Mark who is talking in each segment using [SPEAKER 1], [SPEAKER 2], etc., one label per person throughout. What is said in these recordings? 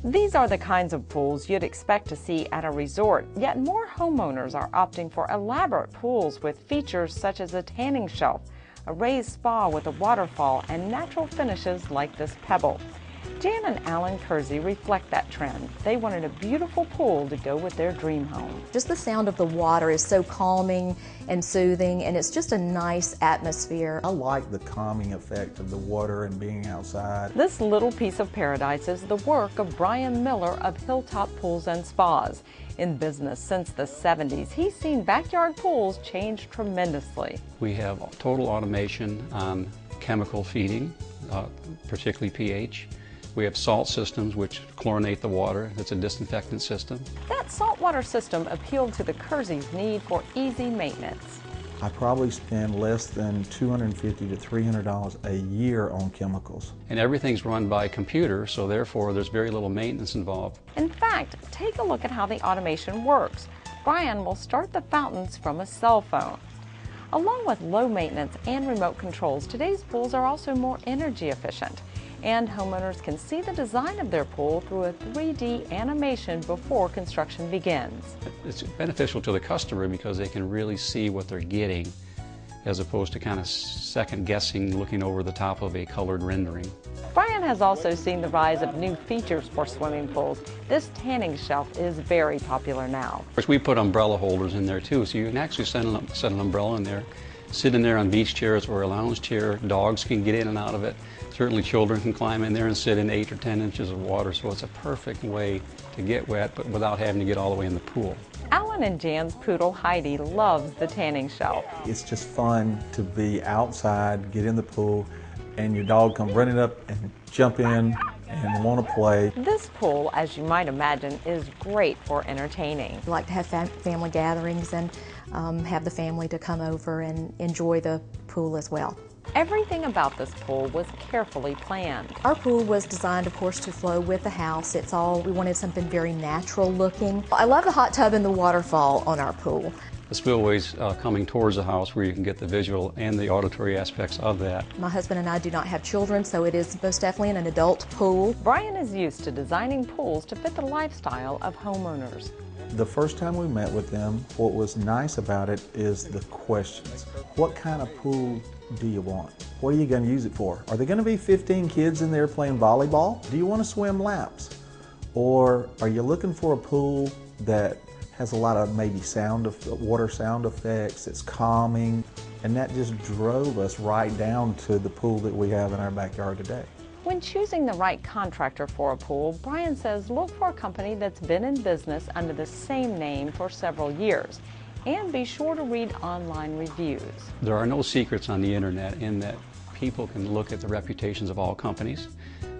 [SPEAKER 1] These are the kinds of pools you'd expect to see at a resort, yet more homeowners are opting for elaborate pools with features such as a tanning shelf, a raised spa with a waterfall, and natural finishes like this pebble. Jan and Alan Kersey reflect that trend. They wanted a beautiful pool to go with their dream home.
[SPEAKER 2] Just the sound of the water is so calming and soothing, and it's just a nice atmosphere.
[SPEAKER 3] I like the calming effect of the water and being outside.
[SPEAKER 1] This little piece of paradise is the work of Brian Miller of Hilltop Pools and Spas. In business since the 70s, he's seen backyard pools change tremendously.
[SPEAKER 4] We have total automation on chemical feeding, particularly pH. We have salt systems which chlorinate the water. It's a disinfectant system.
[SPEAKER 1] That saltwater system appealed to the Kerseys' need for easy maintenance.
[SPEAKER 3] I probably spend less than $250 to $300 a year on chemicals.
[SPEAKER 4] And everything's run by computer, so therefore there's very little maintenance involved.
[SPEAKER 1] In fact, take a look at how the automation works. Brian will start the fountains from a cell phone. Along with low maintenance and remote controls, today's pools are also more energy efficient. And homeowners can see the design of their pool through a 3D animation before construction begins.
[SPEAKER 4] It's beneficial to the customer because they can really see what they're getting as opposed to kind of second guessing looking over the top of a colored rendering.
[SPEAKER 1] Brian has also seen the rise of new features for swimming pools. This tanning shelf is very popular now.
[SPEAKER 4] Of course, we put umbrella holders in there too, so you can actually set an umbrella in there, sit in there on beach chairs or a lounge chair. Dogs can get in and out of it. Certainly children can climb in there and sit in 8 or 10 inches of water, so it's a perfect way to get wet but without having to get all the way in the pool.
[SPEAKER 1] Alan and Jan's poodle Heidi loves the tanning shelf.
[SPEAKER 3] It's just fun to be outside, get in the pool, and your dog come running up and jump in and want to play.
[SPEAKER 1] This pool, as you might imagine, is great for entertaining.
[SPEAKER 2] We like to have family gatherings and have the family to come over and enjoy the pool as well.
[SPEAKER 1] Everything about this pool was carefully planned.
[SPEAKER 2] Our pool was designed, of course, to flow with the house. We wanted something very natural looking. I love the hot tub and the waterfall on our pool.
[SPEAKER 4] The spillway's coming towards the house where you can get the visual and the auditory aspects of that.
[SPEAKER 2] My husband and I do not have children, so it is most definitely an adult pool.
[SPEAKER 1] Brian is used to designing pools to fit the lifestyle of homeowners.
[SPEAKER 3] The first time we met with them, what was nice about it is the questions. What kind of pool do you want? What are you going to use it for? Are there going to be 15 kids in there playing volleyball? Do you want to swim laps? Or are you looking for a pool that has a lot of maybe water sound effects, it's calming? And that just drove us right down to the pool that we have in our backyard today.
[SPEAKER 1] When choosing the right contractor for a pool, Brian says look for a company that's been in business under the same name for several years. And be sure to read online reviews.
[SPEAKER 4] There are no secrets on the internet in that people can look at the reputations of all companies,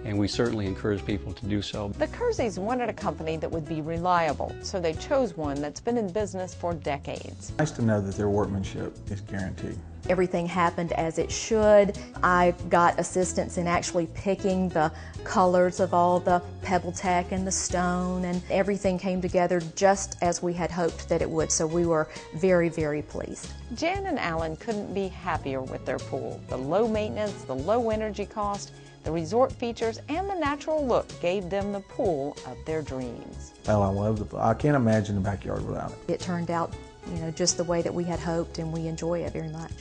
[SPEAKER 4] and we certainly encourage people to do so.
[SPEAKER 1] The Kerseys wanted a company that would be reliable, so they chose one that's been in business for decades.
[SPEAKER 3] Nice to know that their workmanship is guaranteed.
[SPEAKER 2] Everything happened as it should. I got assistance in actually picking the colors of all the pebble tech and the stone, and everything came together just as we had hoped that it would, so we were very, very pleased.
[SPEAKER 1] Jan and Alan couldn't be happier with their pool. The low maintenance, the low energy cost, the resort features, and the natural look gave them the pool of their dreams.
[SPEAKER 3] Oh, I love the pool. I can't imagine the backyard without it.
[SPEAKER 2] It turned out, just the way that we had hoped, and we enjoy it very much.